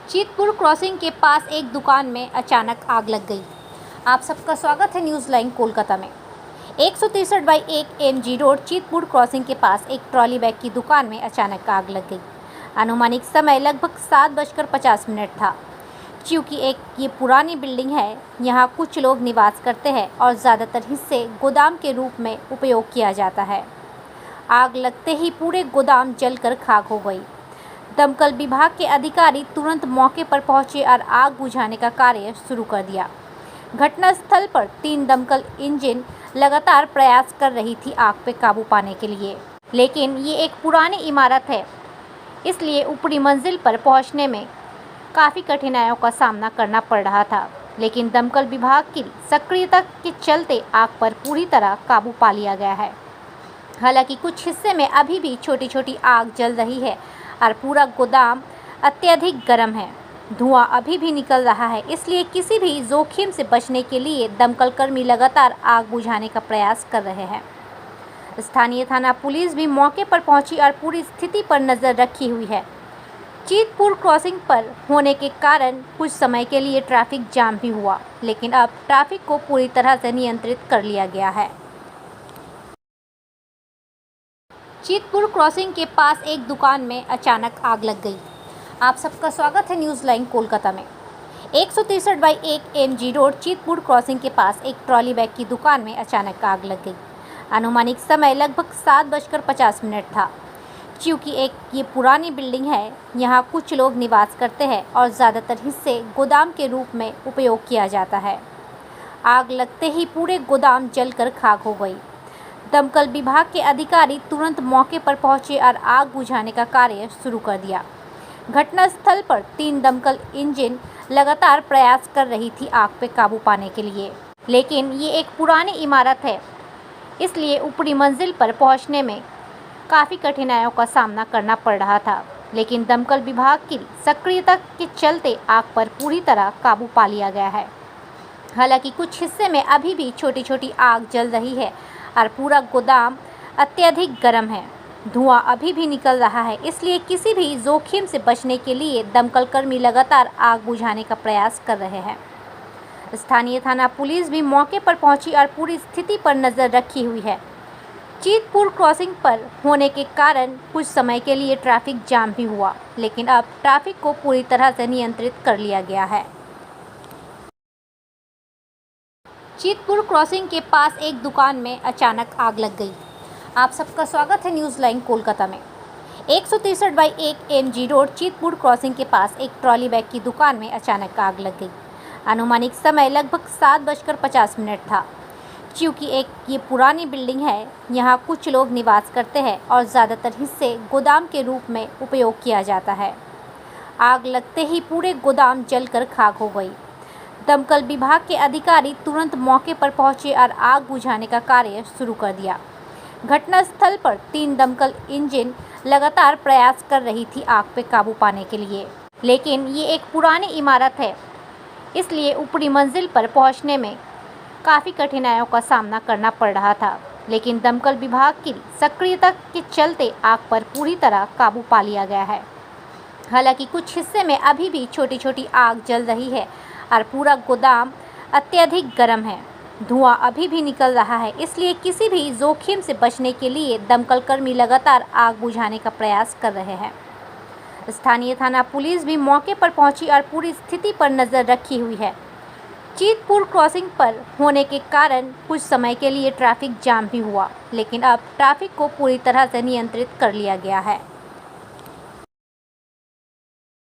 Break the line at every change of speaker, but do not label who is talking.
चीतपुर crossing के पास एक दुकान में अचानक आग लग गई। आप सबका स्वागत है न्यूज़ लाइन कोलकाता में। 163/1 एमजी रोड चीतपुर क्रॉसिंग के पास एक ट्रॉली बैग की दुकान में अचानक आग लग गई। अनुमानित समय लगभग 7:50 था। क्योंकि ये पुरानी बिल्डिंग है, यहाँ कुछ लोग निवास करते हैं और ज़्यादातर हिस्से गोदाम के रूप में उपयोग किया जाता है। आग लगते ही पूरे गोदाम जलकर खाक हो गई। दमकल विभाग के अधिकारी तुरंत मौके पर पहुंचे और आग बुझाने का कार्य शुरू कर दिया। घटनास्थल पर 3 दमकल इंजन लगातार प्रयास कर रही थी आग पे काबू पाने के लिए, लेकिन ये एक पुरानी इमारत है, इसलिए ऊपरी मंजिल पर पहुंचने में काफ़ी कठिनाइयों का सामना करना पड़ रहा था। लेकिन दमकल विभाग की सक्रियता के चलते आग पर पूरी तरह काबू पा लिया गया है। हालांकि कुछ हिस्से में अभी भी छोटी छोटी आग जल रही है और पूरा गोदाम अत्यधिक गर्म है। धुआं अभी भी निकल रहा है, इसलिए किसी भी जोखिम से बचने के लिए दमकल कर्मी लगातार आग बुझाने का प्रयास कर रहे हैं। स्थानीय थाना पुलिस भी मौके पर पहुंची और पूरी स्थिति पर नज़र रखी हुई है। चीतपुर क्रॉसिंग पर होने के कारण कुछ समय के लिए ट्रैफिक जाम भी हुआ, लेकिन अब ट्रैफिक को पूरी तरह से नियंत्रित कर लिया गया है। चीतपुर क्रॉसिंग के पास एक दुकान में अचानक आग लग गई। आप सबका स्वागत है न्यूज़ लाइन कोलकाता में। 163/1 एमजी रोड चीतपुर क्रॉसिंग के पास एक ट्रॉली बैग की दुकान में अचानक आग लग गई। अनुमानित समय लगभग 7:50 था। क्योंकि ये पुरानी बिल्डिंग है, यहाँ कुछ लोग निवास करते हैं और ज़्यादातर हिस्से गोदाम के रूप में उपयोग किया जाता है। आग लगते ही पूरे गोदाम जलकर खाक हो गई। दमकल विभाग के अधिकारी तुरंत मौके पर पहुंचे और आग बुझाने का कार्य शुरू कर दिया। घटनास्थल पर 3 दमकल इंजन लगातार प्रयास कर रही थी आग पे काबू पाने के लिए, लेकिन ये एक पुरानी इमारत है, इसलिए ऊपरी मंजिल पर पहुंचने में काफ़ी कठिनाइयों का सामना करना पड़ रहा था। लेकिन दमकल विभाग की सक्रियता के चलते आग पर पूरी तरह काबू पा लिया गया है। हालांकि कुछ हिस्से में अभी भी छोटी छोटी आग जल रही है और पूरा गोदाम अत्यधिक गर्म है। धुआं अभी भी निकल रहा है, इसलिए किसी भी जोखिम से बचने के लिए दमकल कर्मी लगातार आग बुझाने का प्रयास कर रहे हैं। स्थानीय थाना पुलिस भी मौके पर पहुंची और पूरी स्थिति पर नज़र रखी हुई है। चीतपुर क्रॉसिंग पर होने के कारण कुछ समय के लिए ट्रैफिक जाम भी हुआ, लेकिन अब ट्रैफिक को पूरी तरह से नियंत्रित कर लिया गया है। चीतपुर क्रॉसिंग के पास एक दुकान में अचानक आग लग गई। आप सबका स्वागत है न्यूज़ लाइन कोलकाता में। 163/1 एमजी रोड चीतपुर क्रॉसिंग के पास एक ट्रॉली बैग की दुकान में अचानक आग लग गई। अनुमानित समय लगभग 7:50 था। क्योंकि ये पुरानी बिल्डिंग है, यहाँ कुछ लोग निवास करते हैं और ज़्यादातर हिस्से गोदाम के रूप में उपयोग किया जाता है। आग लगते ही पूरे गोदाम जलकर खाक हो गई। दमकल विभाग के अधिकारी तुरंत मौके पर पहुंचे और आग बुझाने का कार्य शुरू कर दिया। घटनास्थल पर 3 दमकल इंजन लगातार प्रयास कर रही थी आग पे काबू पाने के लिए, लेकिन ये एक पुरानी इमारत है, इसलिए ऊपरी मंजिल पर पहुंचने में काफ़ी कठिनाइयों का सामना करना पड़ रहा था। लेकिन दमकल विभाग की सक्रियता के चलते आग पर पूरी तरह काबू पा लिया गया है। हालांकि कुछ हिस्से में अभी भी छोटी छोटी आग जल रही है और पूरा गोदाम अत्यधिक गर्म है। धुआं अभी भी निकल रहा है, इसलिए किसी भी जोखिम से बचने के लिए दमकल कर्मी लगातार आग बुझाने का प्रयास कर रहे हैं। स्थानीय थाना पुलिस भी मौके पर पहुंची और पूरी स्थिति पर नज़र रखी हुई है। चीतपुर क्रॉसिंग पर होने के कारण कुछ समय के लिए ट्रैफिक जाम भी हुआ, लेकिन अब ट्रैफिक को पूरी तरह से नियंत्रित कर लिया गया है।